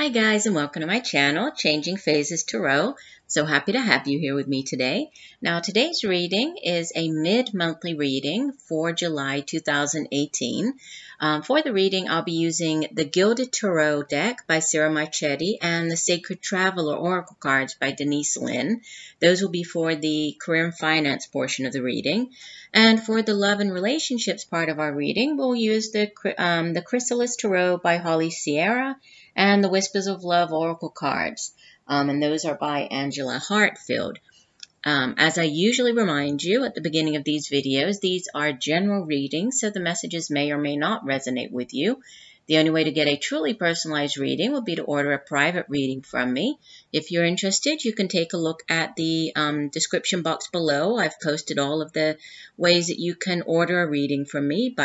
Hi guys, and welcome to my channel, Changing Phases Tarot. So happy to have you here with me today. Now today's reading is a mid-monthly reading for July 2018. For the reading, I'll be using the Gilded Tarot deck by Sarah Marchetti and the Sacred Traveler Oracle cards by Denise Linn. Those will be for the career and finance portion of the reading. And for the love and relationships part of our reading, we'll use the Chrysalis Tarot by Holly Sierra and the Whispers of Love Oracle cards, and those are by Angela Hartfield. As I usually remind you at the beginning of these videos, these are general readings, so the messages may or may not resonate with you. The only way to get a truly personalized reading would be to order a private reading from me. If you're interested, you can take a look at the description box below. I've posted all of the ways that you can order a reading from me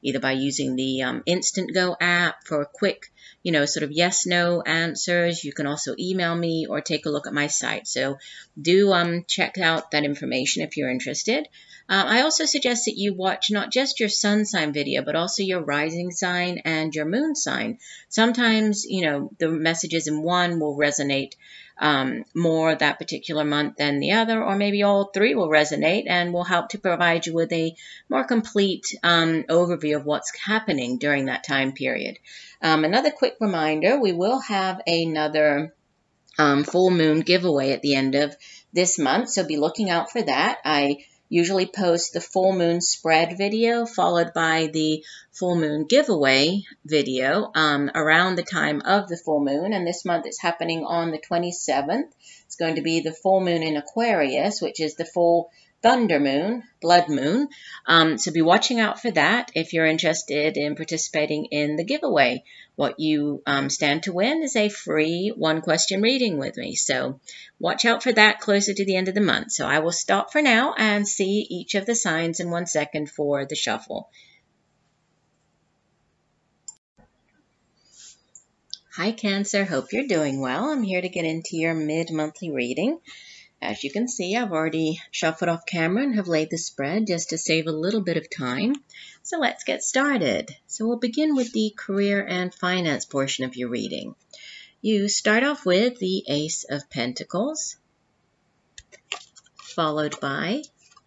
either by using the INSTANTGO app for quick, sort of yes/no answers. You can also email me or take a look at my site. So do check out that information if you're interested. I also suggest that you watch not just your sun sign video, but also your rising sign and your moon sign. Sometimes, the messages in one will resonate more that particular month than the other, or maybe all three will resonate and will help to provide you with a more complete overview of what's happening during that time period. Another quick reminder, we will have another full moon giveaway at the end of this month, so be looking out for that. I usually post the full moon spread video followed by the full moon giveaway video around the time of the full moon, and this month it's happening on the 27th. It's going to be the full moon in Aquarius, which is the full thunder moon, blood moon. So be watching out for that if you're interested in participating in the giveaway. What you stand to win is a free one-question reading with me. So watch out for that closer to the end of the month. So I will stop for now and see each of the signs in 1 second for the shuffle. Hi Cancer, hope you're doing well. I'm here to get into your mid-monthly reading. As you can see, I've already shuffled off camera and have laid the spread just to save a little bit of time. So let's get started. So we'll begin with the career and finance portion of your reading. You start off with the Ace of Pentacles, followed by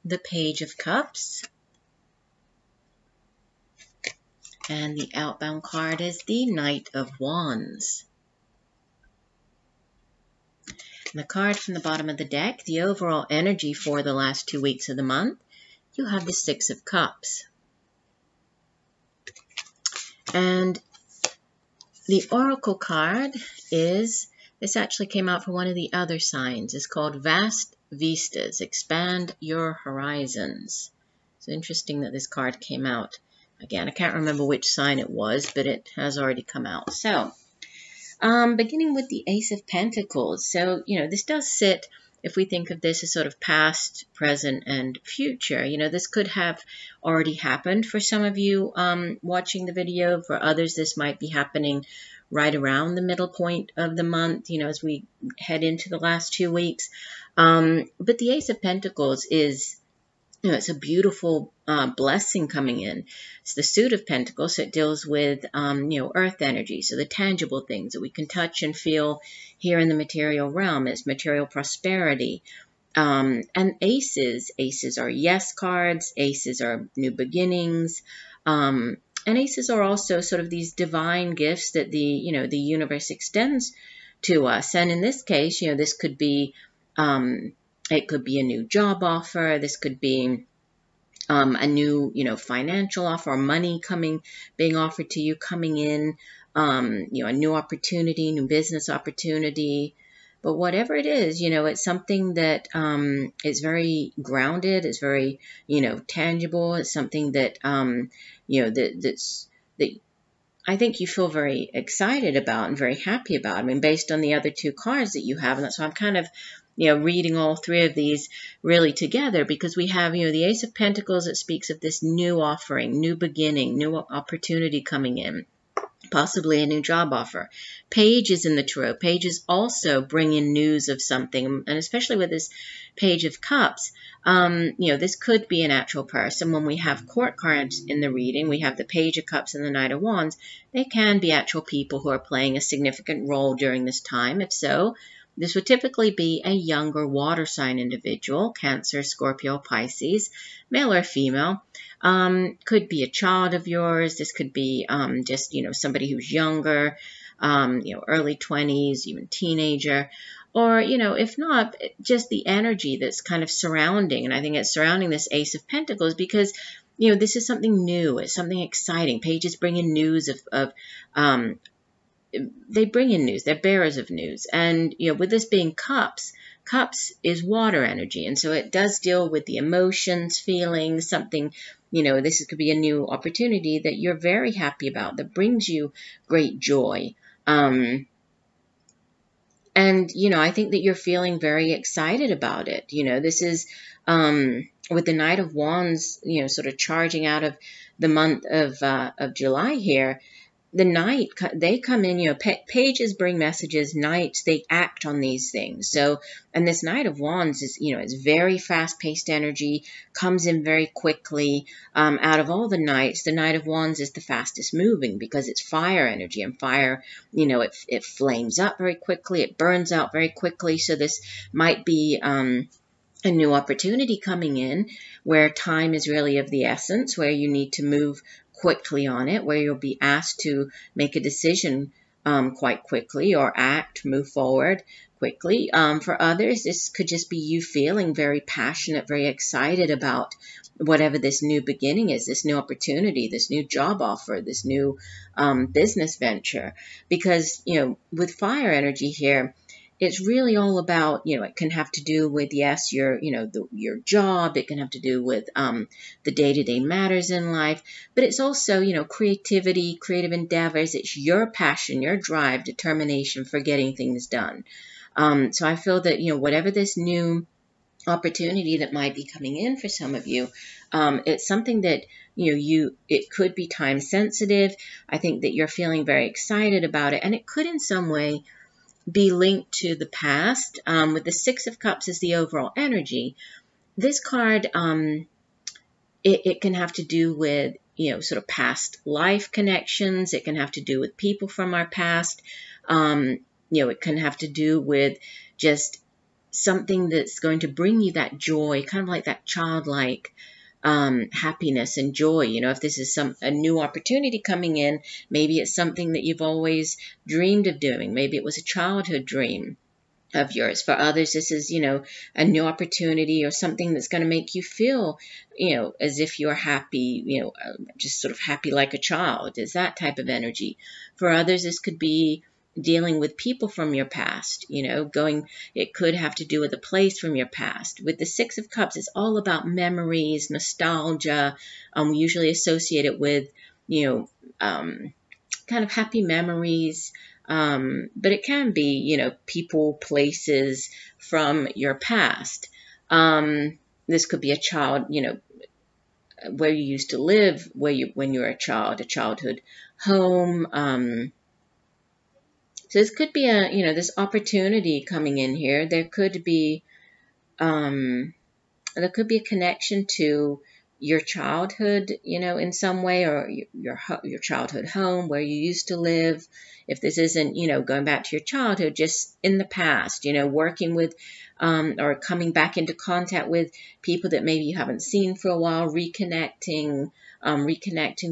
the Page of Cups, and the outbound card is the Knight of Wands. The card from the bottom of the deck, the overall energy for the last 2 weeks of the month, you have the Six of Cups. And the Oracle card this actually came out for one of the other signs. It's called Vast Vistas, Expand Your Horizons. It's interesting that this card came out. Again, I can't remember which sign it was, but it has already come out. So, beginning with the Ace of Pentacles. So, this does sit, if we think of this as sort of past, present, and future, this could have already happened for some of you watching the video. For others, this might be happening right around the middle point of the month, as we head into the last 2 weeks. But the Ace of Pentacles is, it's a beautiful blessing coming in. It's the Suit of Pentacles, so it deals with, earth energy, so the tangible things that we can touch and feel here in the material realm. It's material prosperity. And aces are yes cards, aces are new beginnings, and aces are also sort of these divine gifts that the universe extends to us. And in this case, this could be, it could be a new job offer. This could be a new, financial offer, or money being offered to you, coming in, a new opportunity, new business opportunity. But whatever it is, it's something that is very grounded. It's very, tangible. It's something that, that I think you feel very excited about and very happy about. I mean, based on the other two cards that you have, and that's why I'm kind of reading all three of these really together, because we have, the Ace of Pentacles that speaks of this new offering, new beginning, new opportunity coming in. possibly a new job offer. Page is in the tarot. Pages also bring in news of something, and especially with this Page of Cups, this could be an actual person. When we have court cards in the reading, we have the Page of Cups and the Knight of Wands. They can be actual people who are playing a significant role during this time. If so, this would typically be a younger water sign individual, Cancer, Scorpio, Pisces, male or female. Could be a child of yours. This could be just, somebody who's younger, early 20s, even teenager. Or, if not, just the energy that's kind of surrounding. And I think it's surrounding this Ace of Pentacles because, this is something new. It's something exciting. Pages bring in news they bring in news. They're bearers of news. And, with this being cups is water energy. And so it does deal with the emotions, feelings, something, this could be a new opportunity that you're very happy about, that brings you great joy. And, I think that you're feeling very excited about it. This is, with the Knight of Wands, sort of charging out of the month of July here. The Knight, they come in, pages bring messages, Knights, they act on these things. So, and this Knight of Wands is, it's very fast-paced energy, comes in very quickly. Out of all the Knights, the Knight of Wands is the fastest moving because it's fire energy, and fire, it flames up very quickly, it burns out very quickly. So this might be a new opportunity coming in where time is really of the essence, where you need to move quickly on it, where you'll be asked to make a decision quite quickly or move forward quickly. For others, this could just be you feeling very passionate, very excited about whatever this new beginning is, this new opportunity, this new job offer, this new business venture. Because, with fire energy here, it's really all about, it can have to do with, yes, your job. It can have to do with the day-to-day matters in life. But it's also, creativity, creative endeavors. It's your passion, your drive, determination for getting things done. So I feel that, whatever this new opportunity that might be coming in for some of you, it's something that, it could be time sensitive. I think that you're feeling very excited about it. And it could in some way be linked to the past. With the Six of Cups as the overall energy, this card, it can have to do with, sort of past life connections. It can have to do with people from our past. It can have to do with just something that's going to bring you that joy, kind of like that childlike happiness and joy. If this is a new opportunity coming in, maybe it's something that you've always dreamed of doing. Maybe it was a childhood dream of yours. For others, this is, a new opportunity or something that's going to make you feel, as if you're happy, just sort of happy like a child. Is that type of energy. For others, this could be dealing with people from your past, it could have to do with a place from your past. With the Six of Cups, it's all about memories, nostalgia. We usually associate it with, kind of happy memories. But it can be, people, places from your past. This could be a child, where you used to live, when you were a child, a childhood home. So this could be this opportunity coming in here. There could be a connection to your childhood, in some way, or your childhood home where you used to live. If this isn't, going back to your childhood, just in the past, working with or coming back into contact with people that maybe you haven't seen for a while, reconnecting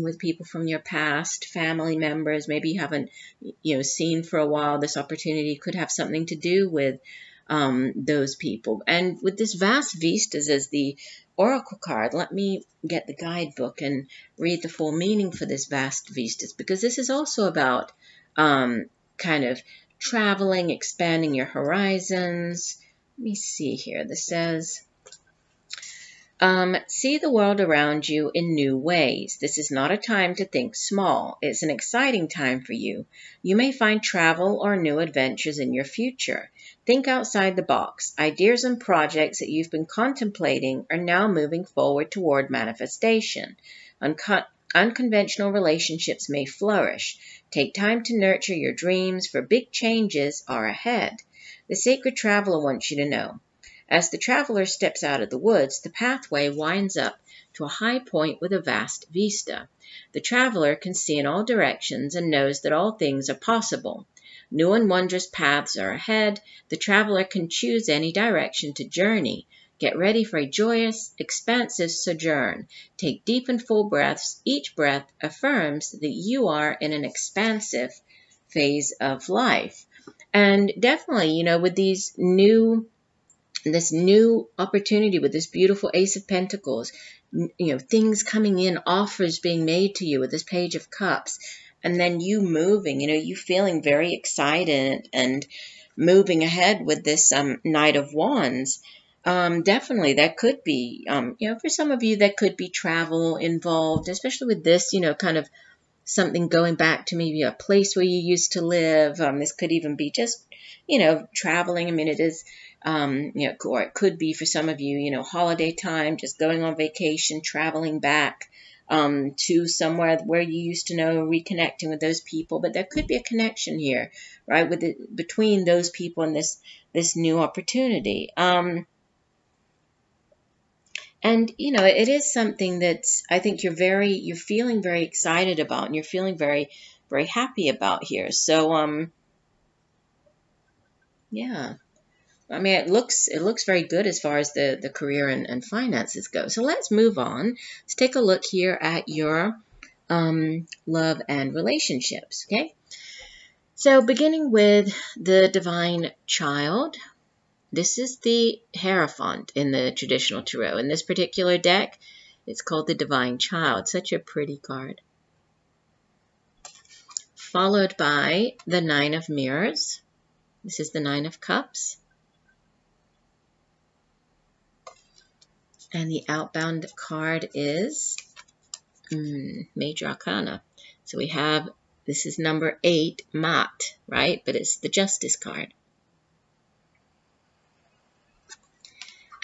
with people from your past, family members, maybe you haven't, seen for a while. This opportunity could have something to do with those people. And with this Vast Vistas as the Oracle card, let me get the guidebook and read the full meaning for this Vast Vistas, because this is also about kind of traveling, expanding your horizons. Let me see here. This says, see the world around you in new ways. This is not a time to think small. It's an exciting time for you. You may find travel or new adventures in your future. Think outside the box. Ideas and projects that you've been contemplating are now moving forward toward manifestation. Unconventional relationships may flourish. Take time to nurture your dreams, for big changes are ahead. The sacred traveler wants you to know. As the traveler steps out of the woods, the pathway winds up to a high point with a vast vista. The traveler can see in all directions and knows that all things are possible. New and wondrous paths are ahead. The traveler can choose any direction to journey. Get ready for a joyous, expansive sojourn. Take deep and full breaths. Each breath affirms that you are in an expansive phase of life. And definitely, with this new opportunity, with this beautiful Ace of Pentacles, things coming in, offers being made to you with this Page of Cups, and then you moving, you feeling very excited and moving ahead with this Knight of Wands. Definitely, that could be, for some of you, that could be travel involved, especially with this, kind of something going back to maybe a place where you used to live. This could even be just, traveling. I mean, it is, or it could be for some of you, holiday time, just going on vacation, traveling back to somewhere where you used to know, reconnecting with those people. But there could be a connection here, right, between those people and this new opportunity. And, it is something that's, I think you're feeling very excited about, and you're feeling very, very happy about here. So, yeah, I mean, it looks very good as far as the career and finances go. So let's move on. Let's take a look here at your love and relationships, okay? So beginning with the Divine Child, this is the Hierophant in the traditional tarot. In this particular deck, it's called the Divine Child. Such a pretty card. Followed by the Nine of Mirrors. This is the Nine of Cups. And the outbound card is Major Arcana. So we have, this is number 8, Mat, right? But it's the Justice card.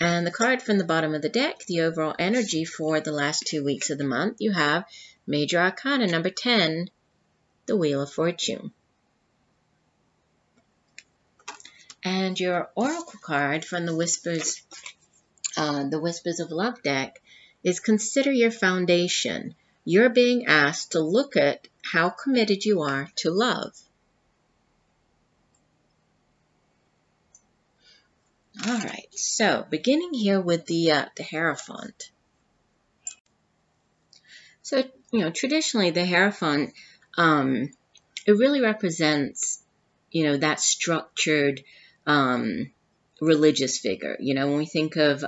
And the card from the bottom of the deck, the overall energy for the last 2 weeks of the month, you have Major Arcana number 10, the Wheel of Fortune. And your Oracle card from the Whispers of Love deck is Consider Your Foundation. You're being asked to look at how committed you are to love. All right, so beginning here with the Hierophant. So, traditionally the Hierophant, it really represents, that structured religious figure. When we think of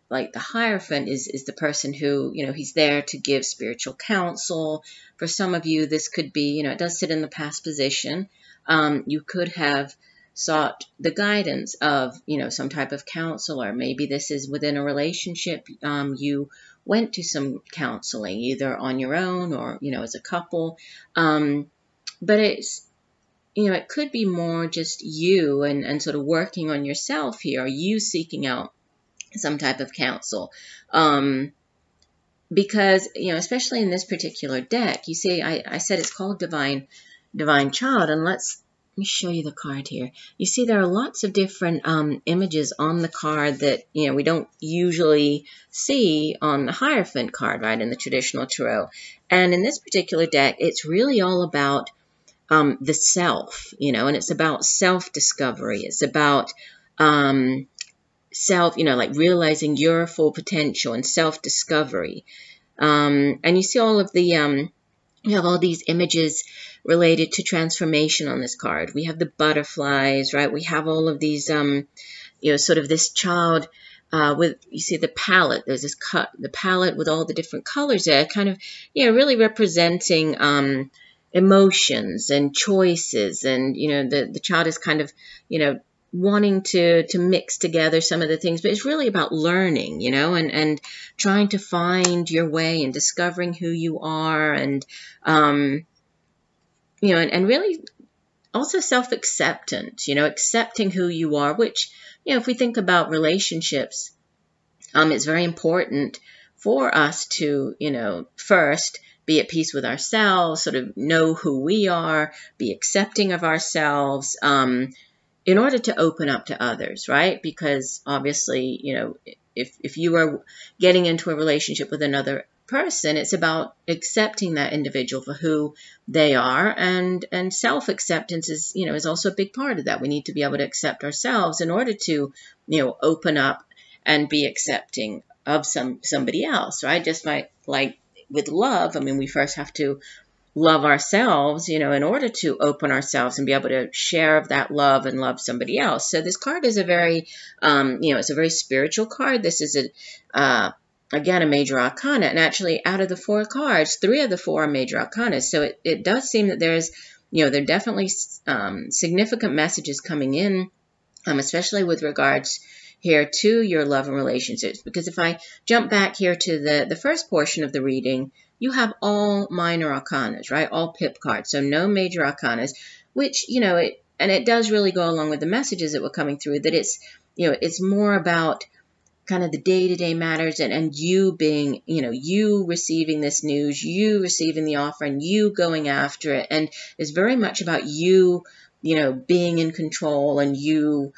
like the Hierophant is the person who, he's there to give spiritual counsel. For some of you, this could be, it does sit in the past position. You could have sought the guidance of, some type of counselor. Maybe this is within a relationship. You went to some counseling, either on your own or, as a couple. But it's, it could be more just you and sort of working on yourself here, or you seeking out some type of counsel. Because, especially in this particular deck, you see, I said it's called Divine Child, and let me show you the card here. You see there are lots of different images on the card that, we don't usually see on the Hierophant card, right, in the traditional tarot. And in this particular deck, it's really all about the self, and it's about self-discovery. It's about self, like realizing your full potential and self-discovery. And you see all of the, you have all these images related to transformation on this card. We have the butterflies, right? We have all of these, sort of this child with, you see the palette. There's this the palette with all the different colors there, kind of, really representing emotions and choices. And, the child is kind of, wanting to mix together some of the things, but it's really about learning, and trying to find your way and discovering who you are, and, and really also self-acceptance, accepting who you are, which, if we think about relationships, it's very important for us to, first be at peace with ourselves, sort of know who we are, be accepting of ourselves, in order to open up to others, right? Because obviously, if you are getting into a relationship with another person, it's about accepting that individual for who they are, and self-acceptance is also a big part of that. We need to be able to accept ourselves in order to open up and be accepting of somebody else, right? Just like with love, I mean, we first have to love ourselves, in order to open ourselves and be able to share of that love and love somebody else. So this card is a very, it's a very spiritual card. This is again, a major arcana. And actually, out of the 4 cards, 3 of the 4 are major arcana. So it does seem that there are definitely significant messages coming in, especially with regards here to your love and relationships. Because if I jump back here to the first portion of the reading, you have all minor arcanas, right? All pip cards, so no major arcanas, which, it does really go along with the messages that were coming through, that it's more about kind of the day-to-day matters, and you being, you receiving this news, you receiving the offer, and you going after it. And it's very much about you, being in control, and you,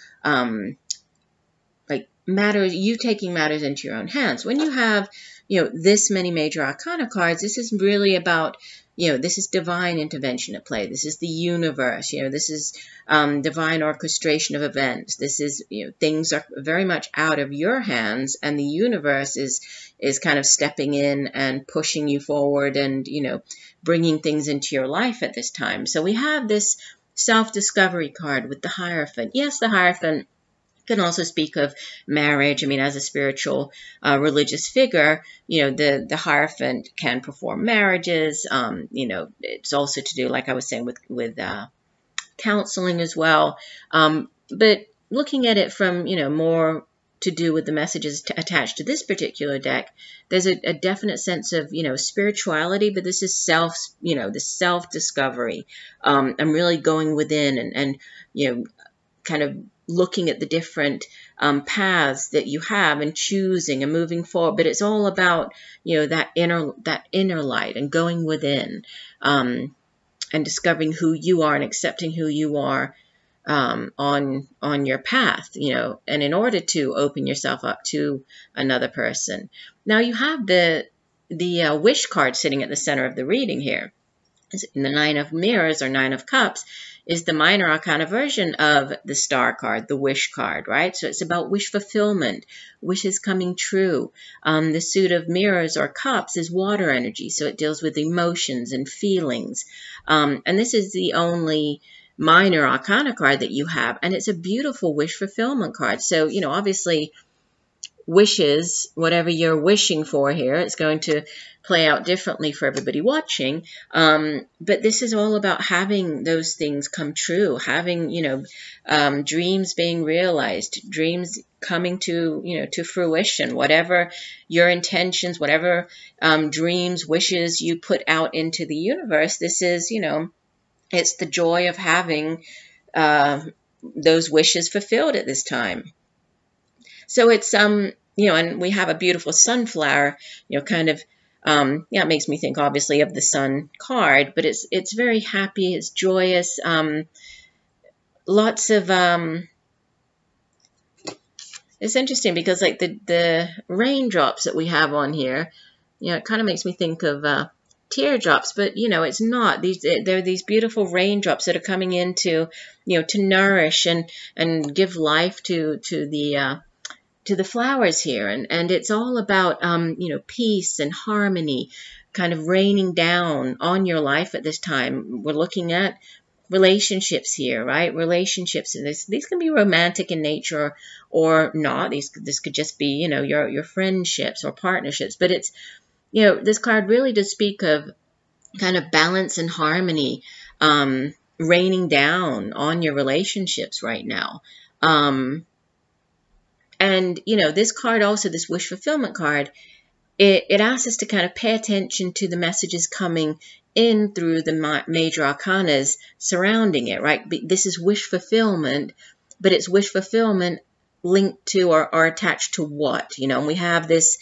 you taking matters into your own hands. When you have, this many major arcana cards, this is really about, this is divine intervention at play. This is the universe. This is divine orchestration of events. This is, things are very much out of your hands, and the universe is kind of stepping in and pushing you forward, and, bringing things into your life at this time. So we have this self-discovery card with the Hierophant. Yes, the Hierophant can also speak of marriage. I mean, as a spiritual, religious figure, the Hierophant can perform marriages. It's also to do, like I was saying, with counseling as well. But looking at it from, more to do with the messages attached to this particular deck, there's a definite sense of, spirituality, but this is the self-discovery. I'm really going within and kind of looking at the different paths that you have, and choosing and moving forward. But it's all about, that inner light, and going within, and discovering who you are and accepting who you are on your path, and in order to open yourself up to another person. Now you have the wish card sitting at the center of the reading here. In the 9 of Mirrors, or 9 of Cups, is the minor arcana version of the Star card, the Wish card, right? So it's about wish fulfillment, wishes coming true. The Suit of Mirrors or Cups is water energy, so it deals with emotions and feelings. And this is the only minor arcana card that you have, and it's a beautiful wish fulfillment card. So, obviously, wishes, whatever you're wishing for here, it's going to play out differently for everybody watching. But this is all about having those things come true, having, dreams being realized, dreams coming to, to fruition, whatever your intentions, whatever dreams, wishes you put out into the universe. This is, it's the joy of having those wishes fulfilled at this time. So it's, and we have a beautiful sunflower, kind of, it makes me think obviously of the Sun card, but it's very happy, it's joyous, lots of, it's interesting because like the raindrops that we have on here, it kind of makes me think of, teardrops, but it's not. They're these beautiful raindrops that are coming in to, to nourish and give life to the flowers here, and it's all about peace and harmony, kind of raining down on your life at this time. We're looking at relationships here, right? Relationships, and these can be romantic in nature or not. This could just be your friendships or partnerships, but it's this card really does speak of kind of balance and harmony raining down on your relationships right now. And, this card also, this wish fulfillment card, it asks us to kind of pay attention to the messages coming in through the major arcanas surrounding it, right? This is wish fulfillment, but it's wish fulfillment linked to or attached to what, and we have this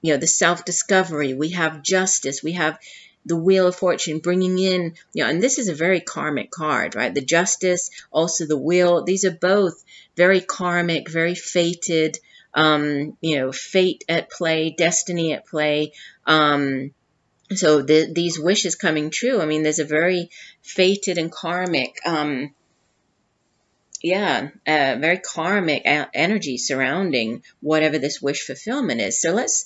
the self-discovery. We have justice. We have the Wheel of Fortune bringing in, and this is a very karmic card, right? The Justice, also the Wheel. These are both very karmic, very fated, fate at play, destiny at play. So these wishes coming true. I mean, there's a very fated and karmic, very karmic energy surrounding whatever this wish fulfillment is. So let's,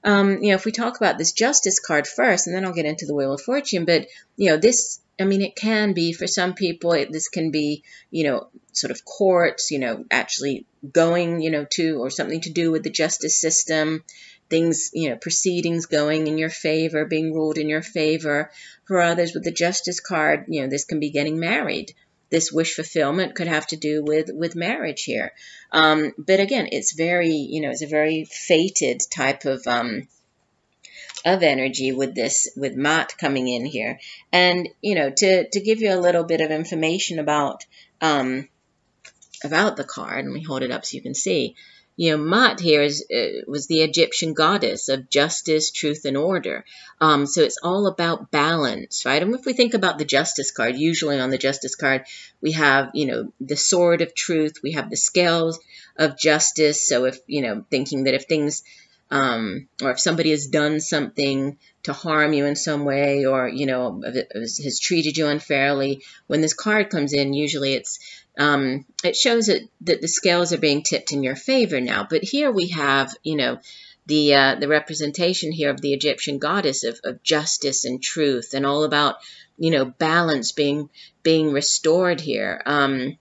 if we talk about this Justice card first, and then I'll get into the Wheel of Fortune, but, this, I mean, it can be, for some people, this can be, sort of courts, actually going, to, or something to do with the justice system, things, proceedings going in your favor, being ruled in your favor. For others with the Justice card, this can be getting married. This wish fulfillment could have to do with marriage here. But again, it's very, it's a very fated type of energy with this, with Mat coming in here. And, to give you a little bit of information about the card, let me hold it up so you can see. Mat here was the Egyptian goddess of justice, truth, and order. So it's all about balance, right? And if we think about the Justice card, usually on the Justice card, we have, the sword of truth, we have the scales of justice. So if, thinking that if things, or if somebody has done something to harm you in some way, or, has treated you unfairly, when this card comes in, usually it shows that the scales are being tipped in your favor now. But here we have, the representation here of the Egyptian goddess of justice and truth, and all about, balance being restored here. And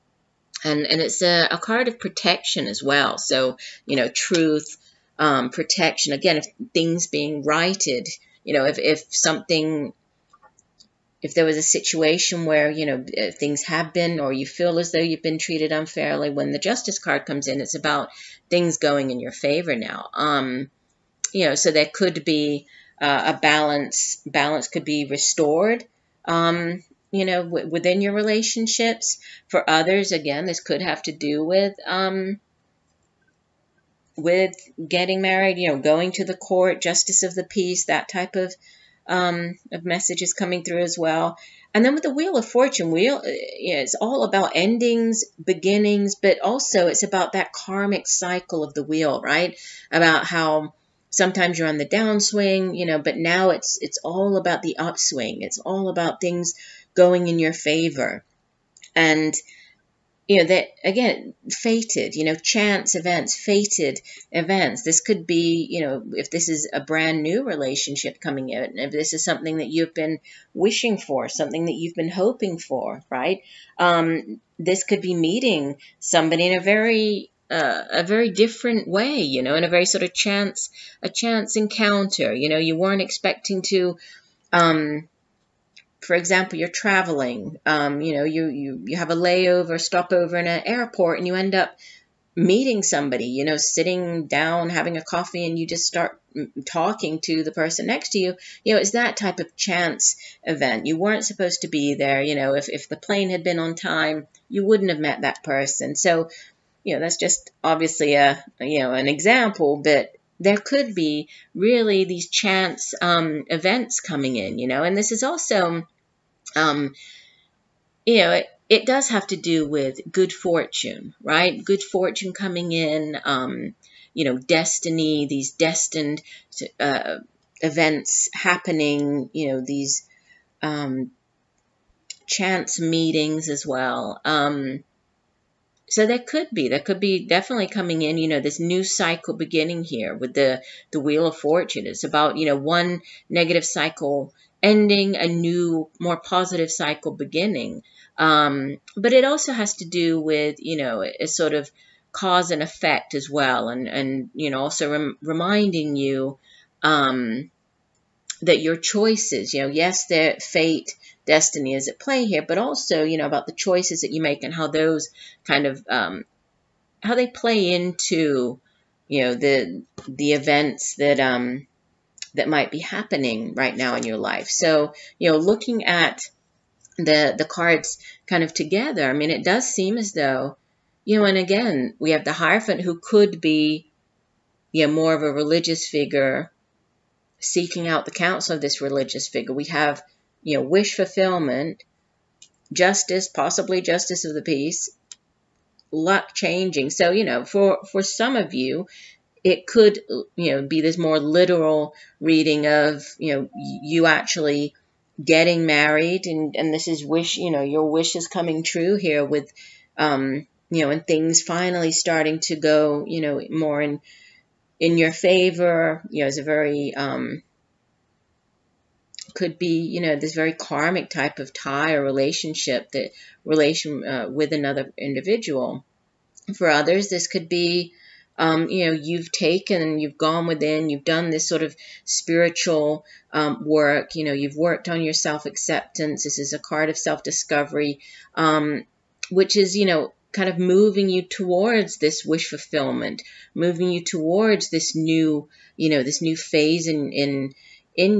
it's a card of protection as well. So, truth, protection. Again, if things being righted, if there was a situation where, things have been, or you feel as though you've been treated unfairly, when the Justice card comes in, it's about things going in your favor now. So there could be a balance. Balance could be restored, within your relationships. For others, again, this could have to do with getting married, going to the court, justice of the peace, that type of messages coming through as well. And then with the Wheel of Fortune, it's all about endings, beginnings, but also it's about that karmic cycle of the wheel, right? About how sometimes you're on the downswing, but now it's all about the upswing. It's all about things going in your favor. And that, again, fated, chance events, fated events. This could be, if this is a brand new relationship coming in, if this is something that you've been wishing for, something that you've been hoping for, right? This could be meeting somebody in a very different way, in a very sort of chance encounter. You weren't expecting to, for example, you're traveling, you have a layover, stopover in an airport, and you end up meeting somebody, sitting down, having a coffee, and you just start talking to the person next to you. It's that type of chance event. You weren't supposed to be there. If the plane had been on time, you wouldn't have met that person. So, that's just obviously an example, but there could be really these chance events coming in, and this is also, it does have to do with good fortune, right? Good fortune coming in, destiny, these destined events happening, these chance meetings as well. So there could be definitely coming in, this new cycle beginning here with the Wheel of Fortune. It's about, one negative cycle ending, a new, more positive cycle beginning. But it also has to do with, a sort of cause and effect as well. And also reminding you that your choices, yes, their fate, destiny is at play here, but also, about the choices that you make and how those kind of, how they play into, the events that, that might be happening right now in your life. So, looking at the cards kind of together, I mean, it does seem as though, and again, we have the Hierophant, who could be, more of a religious figure seeking out the counsel of this religious figure. We have, wish fulfillment, justice, possibly justice of the peace, luck changing. So, for some of you, it could, be this more literal reading of, you actually getting married, and this is wish, your wish is coming true here with, and things finally starting to go, more in your favor. It's a very, could be, this very karmic type of tie or relationship, that relation with another individual. For others, this could be, you've gone within, you've done this sort of spiritual work, you've worked on your self-acceptance. This is a card of self-discovery, which is, kind of moving you towards this wish fulfillment, moving you towards this new, this new phase in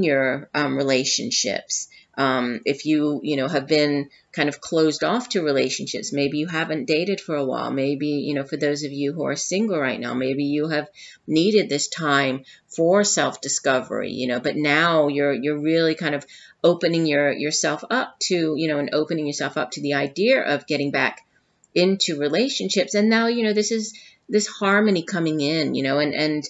your relationships. If you, have been kind of closed off to relationships, maybe you haven't dated for a while, maybe, for those of you who are single right now, maybe you have needed this time for self-discovery, but now you're really kind of opening yourself up to, and opening yourself up to the idea of getting back into relationships. And now, this is this harmony coming in, and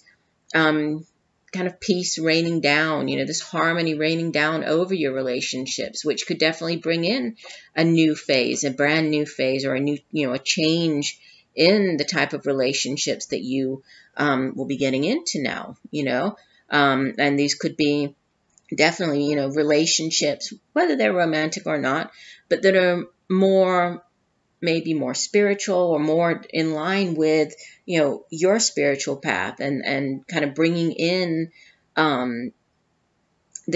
kind of peace raining down, this harmony raining down over your relationships, which could definitely bring in a new phase, a brand new phase, or a new, a change in the type of relationships that you will be getting into now, and these could be definitely, relationships, whether they're romantic or not, but that are maybe more spiritual or more in line with, your spiritual path, and kind of bringing in the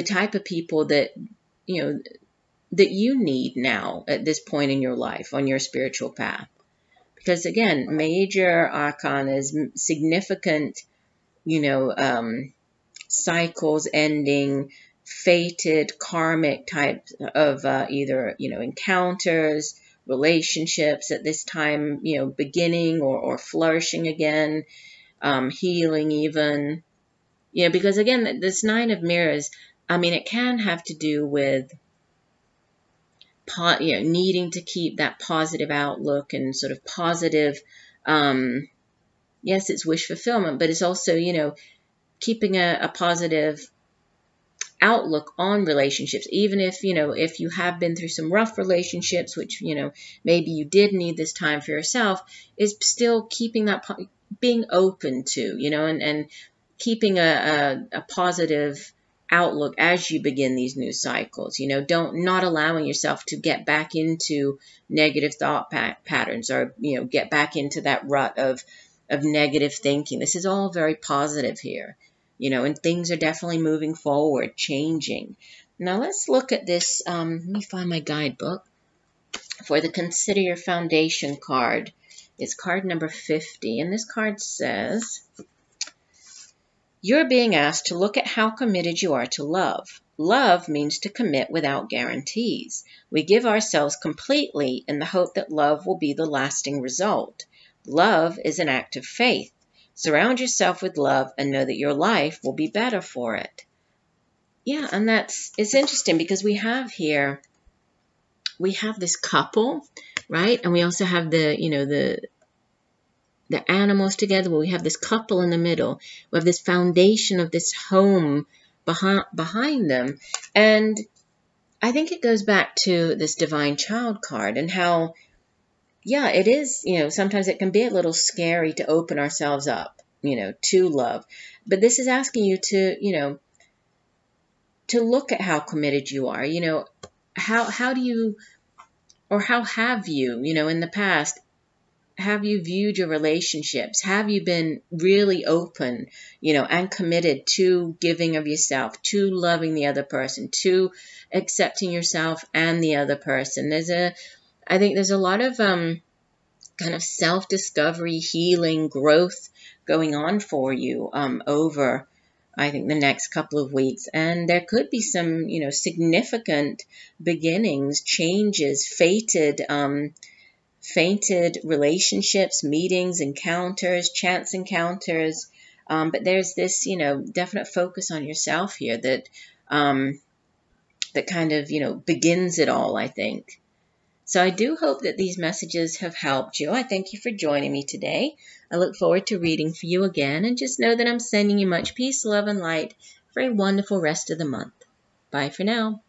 type of people that, that you need now at this point in your life on your spiritual path. Because again, major arcana is significant, cycles ending, fated, karmic types of either, encounters, relationships at this time, beginning or flourishing again, healing even, because again, this Nine of Mirrors, it can have to do with, needing to keep that positive outlook and sort of positive, yes, it's wish fulfillment, but it's also, keeping a positive outlook on relationships, even if, if you have been through some rough relationships, which, maybe you did need this time for yourself, is still keeping that, being open to, and keeping a positive outlook as you begin these new cycles, not allowing yourself to get back into negative thought patterns, or, get back into that rut of negative thinking. This is all very positive here. And things are definitely moving forward, changing. Now let's look at this. Let me find my guidebook for the Consider Your Foundation card. It's card number 50. And this card says, you're being asked to look at how committed you are to love. Love means to commit without guarantees. We give ourselves completely in the hope that love will be the lasting result. Love is an act of faith. Surround yourself with love and know that your life will be better for it. Yeah, and it's interesting because we have this couple, right? And we also have the animals together, but we have this couple in the middle. We have this foundation of this home behind them. And I think it goes back to this Divine Child card and how, yeah, it is, sometimes it can be a little scary to open ourselves up, to love. But this is asking you to, to look at how committed you are, how do you, or how have you, in the past, have you viewed your relationships? Have you been really open, and committed to giving of yourself, to loving the other person, to accepting yourself and the other person? I think there's a lot of kind of self-discovery, healing, growth going on for you over, I think, the next couple of weeks. And there could be some, significant beginnings, changes, fated relationships, meetings, encounters, chance encounters, But there's this, definite focus on yourself here that that kind of, begins it all, I think. So I do hope that these messages have helped you. I thank you for joining me today. I look forward to reading for you again, and just know that I'm sending you much peace, love, and light for a wonderful rest of the month. Bye for now.